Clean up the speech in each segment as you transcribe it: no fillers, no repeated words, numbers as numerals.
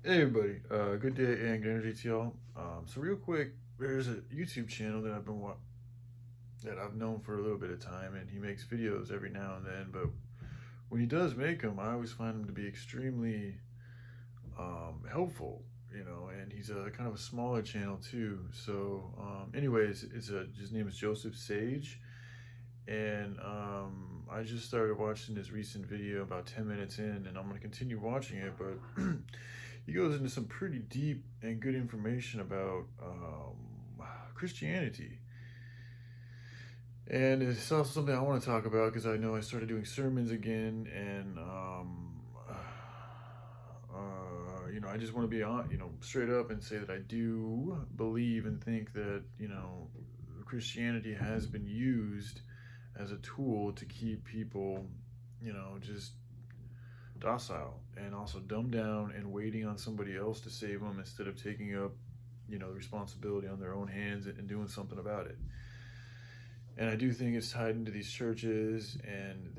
Hey everybody, good day and good energy to y'all. So real quick, there's a YouTube channel that I've known for a little bit of time, and he makes videos every now and then. But when he does make them, I always find them to be extremely helpful, And he's a kind of a smaller channel too. So, anyways, his name is Joseph Sage, and I just started watching his recent video about 10 minutes in, and I'm gonna continue watching it, but. He goes into some pretty deep and good information about Christianity. And it's also something I want to talk about because I know I started doing sermons again, and I just want to be on, straight up and say that I do believe and think that Christianity has been used as a tool to keep people, just docile and also dumbed down and waiting on somebody else to save them instead of taking up, the responsibility on their own hands and doing something about it. And I do think it's tied into these churches, and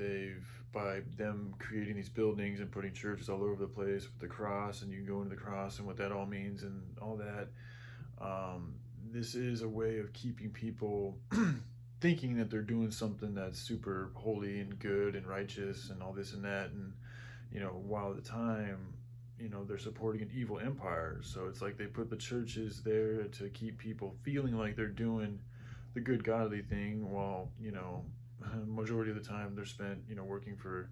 by them creating these buildings and putting churches all over the place with the cross, and you can go into the cross and what that all means and all that. This is a way of keeping people thinking that they're doing something that's super holy and good and righteous and all this and that. And while at the time, they're supporting an evil empire. So it's like they put the churches there to keep people feeling like they're doing the good godly thing, while majority of the time they're spent working for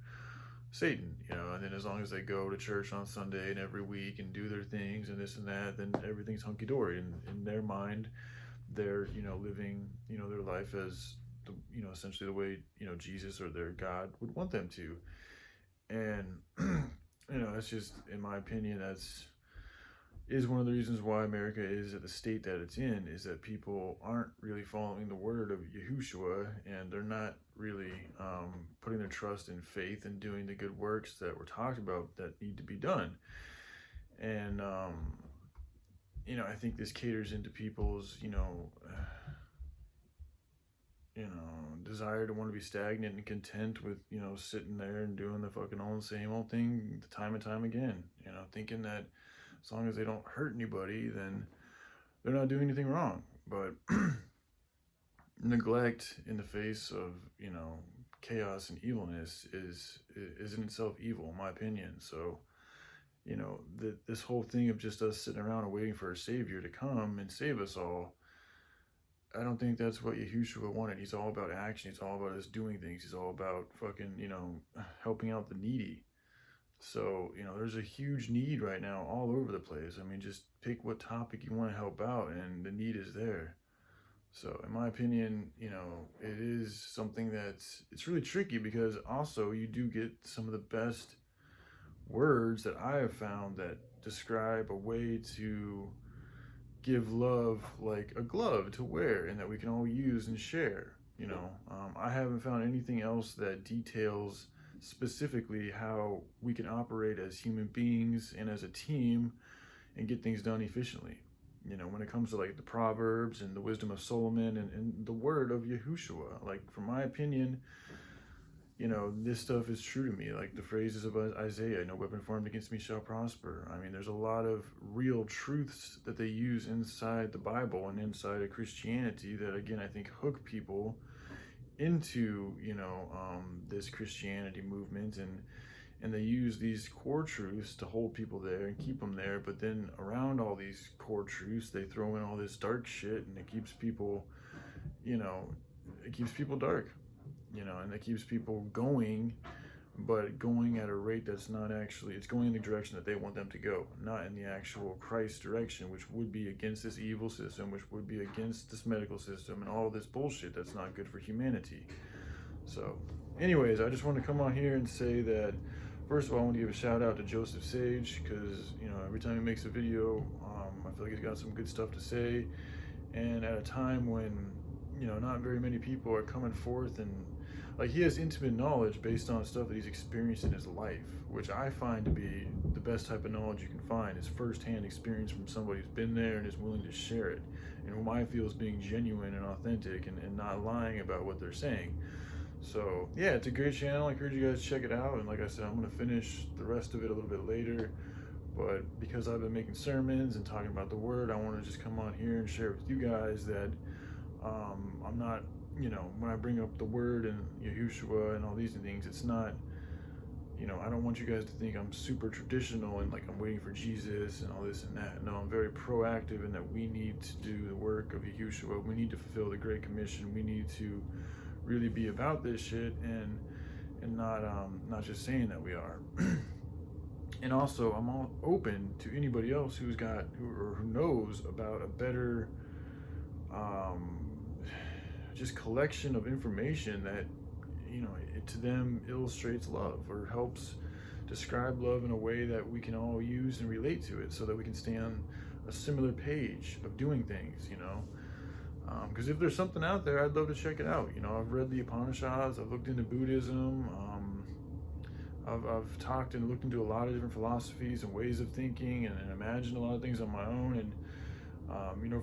Satan. And then as long as they go to church on Sunday and every week and do their things and this and that, then everything's hunky-dory. And in their mind, they're living their life as essentially the way Jesus or their God would want them to. And that's just, in my opinion, is one of the reasons why America is at the state that it's in, is that people aren't really following the word of Yahushua, and they're not really putting their trust in faith and doing the good works that were talked about that need to be done. And I think this caters into people's desire to want to be stagnant and content with sitting there and doing the fucking all the same old thing time and time again, thinking that as long as they don't hurt anybody, then they're not doing anything wrong. But neglect in the face of chaos and evilness is in itself evil, in my opinion. So this whole thing of just us sitting around and waiting for a savior to come and save us all, I don't think that's what Yahushua wanted. He's all about action. He's all about us doing things. He's all about fucking helping out the needy. So, there's a huge need right now all over the place. I mean, just pick what topic you want to help out, and the need is there. So, in my opinion, it is something it's really tricky, because also you do get some of the best words that I have found that describe a way to give love like a glove to wear and that we can all use and share. I haven't found anything else that details specifically how we can operate as human beings and as a team and get things done efficiently. When it comes to like the Proverbs and the wisdom of Solomon and the word of Yahushua, like, from my opinion, this stuff is true to me. Like the phrases of Isaiah, no weapon formed against me shall prosper. I mean, there's a lot of real truths that they use inside the Bible and inside of Christianity that, again, I think hook people into, this Christianity movement. And they use these core truths to hold people there and keep them there. But then around all these core truths, they throw in all this dark shit, and it keeps people, dark. And that keeps people going, but going at a rate that's not actually, it's going in the direction that they want them to go, not in the actual Christ direction, which would be against this evil system, which would be against this medical system and all this bullshit that's not good for humanity. So, anyways, I just want to come on here and say that, first of all, I want to give a shout out to Joseph Sage, because, every time he makes a video, I feel like he's got some good stuff to say. And at a time when, not very many people are coming forth, and like, he has intimate knowledge based on stuff that he's experienced in his life, which I find to be the best type of knowledge you can find, is firsthand experience from somebody who's been there and is willing to share it, and whom I feel is being genuine and authentic and not lying about what they're saying. So yeah, it's a great channel. I encourage you guys to check it out. And like I said, I'm going to finish the rest of it a little bit later. But because I've been making sermons and talking about the word, I want to just come on here and share with you guys that I'm not, when I bring up the word and Yahushua and all these things, it's not, I don't want you guys to think I'm super traditional and like I'm waiting for Jesus and all this and that. No, I'm very proactive in that we need to do the work of Yahushua. We need to fulfill the Great Commission. We need to really be about this shit and not just saying that we are. And also, I'm all open to anybody else who knows about a better just collection of information that it to them illustrates love or helps describe love in a way that we can all use and relate to it, so that we can stay on a similar page of doing things. Because if there's something out there, I'd love to check it out. I've read the Upanishads, I've looked into Buddhism, I've talked and looked into a lot of different philosophies and ways of thinking and imagined a lot of things on my own. And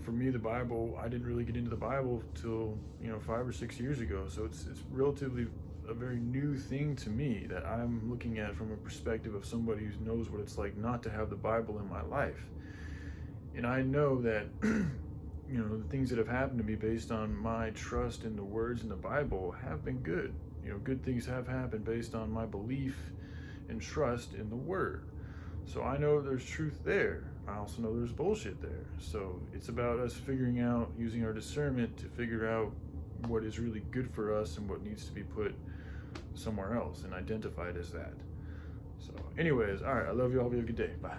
for me, the Bible, I didn't really get into the Bible till 5 or 6 years ago. So it's relatively a very new thing to me that I'm looking at from a perspective of somebody who knows what it's like not to have the Bible in my life. And I know that the things that have happened to me based on my trust in the words in the Bible have been good. Good things have happened based on my belief and trust in the word. So I know there's truth there. I also know there's bullshit there. So it's about us figuring out, using our discernment to figure out what is really good for us and what needs to be put somewhere else and identified as that. So anyways, all right, I love you all. Have a good day. Bye.